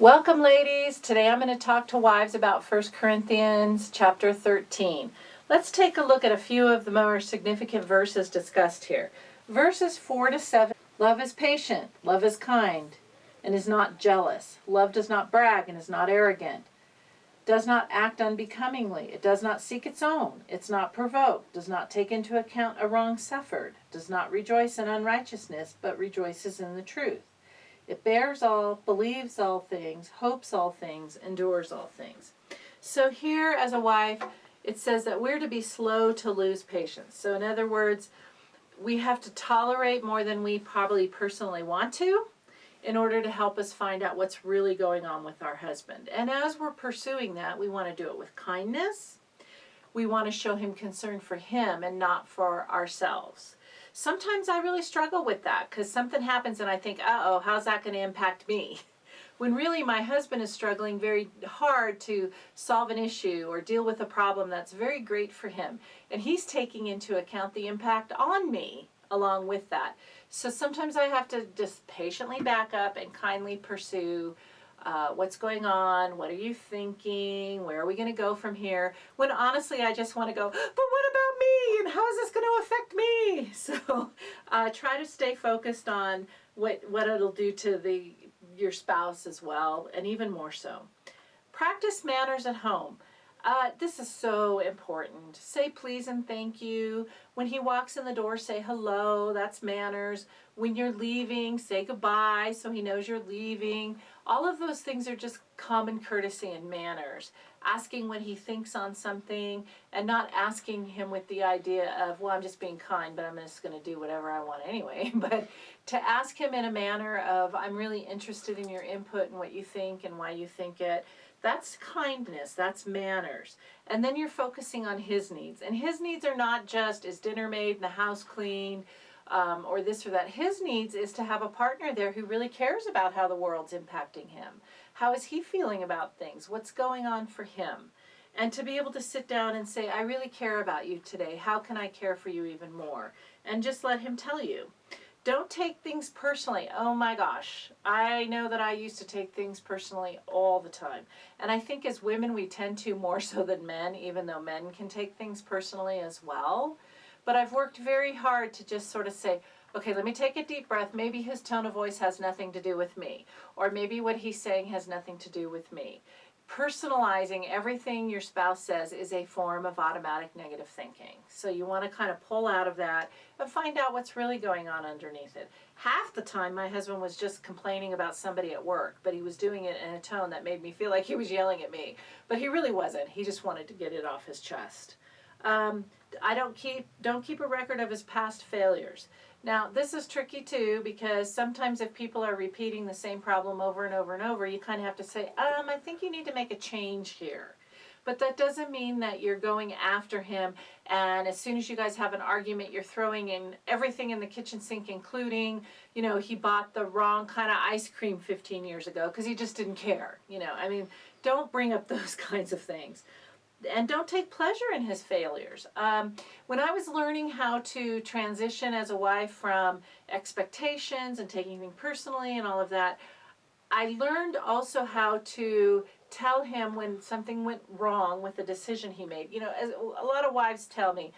Welcome, ladies. Today I'm going to talk to wives about 1 Corinthians chapter 13. Let's take a look at a few of the more significant verses discussed here. Verses 4 to 7. Love is patient, love is kind, and is not jealous. Love does not brag and is not arrogant. Does not act unbecomingly. It does not seek its own. It's not provoked. Does not take into account a wrong suffered. Does not rejoice in unrighteousness, but rejoices in the truth. It bears all, believes all things, hopes all things, endures all things. So here, as a wife, it says that we're to be slow to lose patience. So in other words, we have to tolerate more than we probably personally want to in order to help us find out what's really going on with our husband. And as we're pursuing that, we want to do it with kindness. We want to show him concern for him and not for ourselves. Sometimes I really struggle with that because something happens and I think, uh-oh, how's that going to impact me? When really my husband is struggling very hard to solve an issue or deal with a problem that's very great for him. And he's taking into account the impact on me along with that. So sometimes I have to just patiently back up and kindly pursue what's going on, what are you thinking, where are we going to go from here, when honestly I just want to go, but what about me, and how is this going to affect me? So try to stay focused on what it'll do to your spouse as well, and even more so. Practice manners at home. This is so important. Say please and thank you. When he walks in the door, say hello. That's manners. When you're leaving, say goodbye so he knows you're leaving. All of those things are just common courtesy and manners. Asking what he thinks on something and not asking him with the idea of, well, I'm just being kind, but I'm just going to do whatever I want anyway. But to ask him in a manner of, I'm really interested in your input and what you think and why you think it. That's kindness, that's manners. And then you're focusing on his needs. And his needs are not just, is dinner made and the house clean, or this or that. His needs is to have a partner there who really cares about how the world's impacting him. How is he feeling about things? What's going on for him? And to be able to sit down and say, I really care about you today. How can I care for you even more? And just let him tell you. Don't take things personally. Oh my gosh, I know that I used to take things personally all the time. And I think as women we tend to more so than men, even though men can take things personally as well. But I've worked very hard to just sort of say, okay, let me take a deep breath. Maybe his tone of voice has nothing to do with me. Or maybe what he's saying has nothing to do with me. Personalizing everything your spouse says is a form of automatic negative thinking. So you want to kind of pull out of that and find out what's really going on underneath it. Half the time my husband was just complaining about somebody at work, but he was doing it in a tone that made me feel like he was yelling at me. But he really wasn't. He just wanted to get it off his chest. I don't keep a record of his past failures. Now, this is tricky too, because sometimes if people are repeating the same problem over and over and over, you kind of have to say, I think you need to make a change here. But that doesn't mean that you're going after him, and as soon as you guys have an argument, you're throwing in everything in the kitchen sink, including, he bought the wrong kind of ice cream 15 years ago because he just didn't care. Don't bring up those kinds of things. And don't take pleasure in his failures. When I was learning how to transition as a wife from expectations and taking things personally and all of that, I learned also how to tell him when something went wrong with the decision he made. As a lot of wives tell me,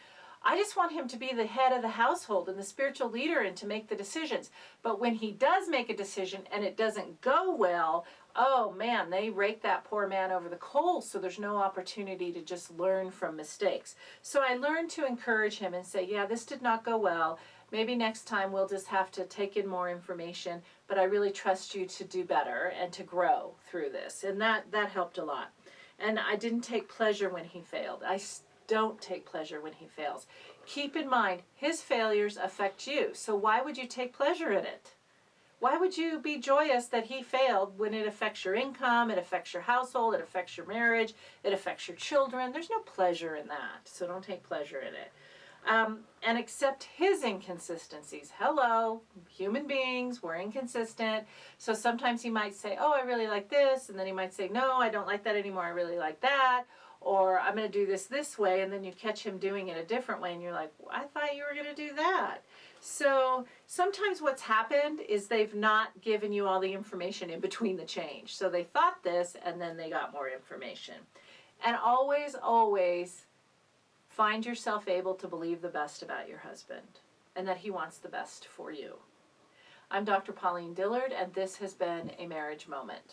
I just want him to be the head of the household and the spiritual leader and to make the decisions. But when he does make a decision and it doesn't go well, oh man, they rake that poor man over the coals, so there's no opportunity to just learn from mistakes. So I learned to encourage him and say, yeah, this did not go well. Maybe next time we'll just have to take in more information, but I really trust you to do better and to grow through this. And that helped a lot. And I didn't take pleasure when he failed. I don't take pleasure when he fails. Keep in mind, his failures affect you. So why would you take pleasure in it? Why would you be joyous that he failed when it affects your income, it affects your household, it affects your marriage, it affects your children? There's no pleasure in that, so don't take pleasure in it. And accept his inconsistencies. Hello, human beings, we're inconsistent. So sometimes he might say, oh, I really like this, and then he might say, no, I don't like that anymore, I really like that. Or I'm going to do this way, and then you catch him doing it a different way, and you're like, I thought you were going to do that. So sometimes what's happened is they've not given you all the information in between the change. So they thought this and then they got more information. And always, always find yourself able to believe the best about your husband and that he wants the best for you. I'm Dr. Pauline Dillard, and this has been A Marriage Moment.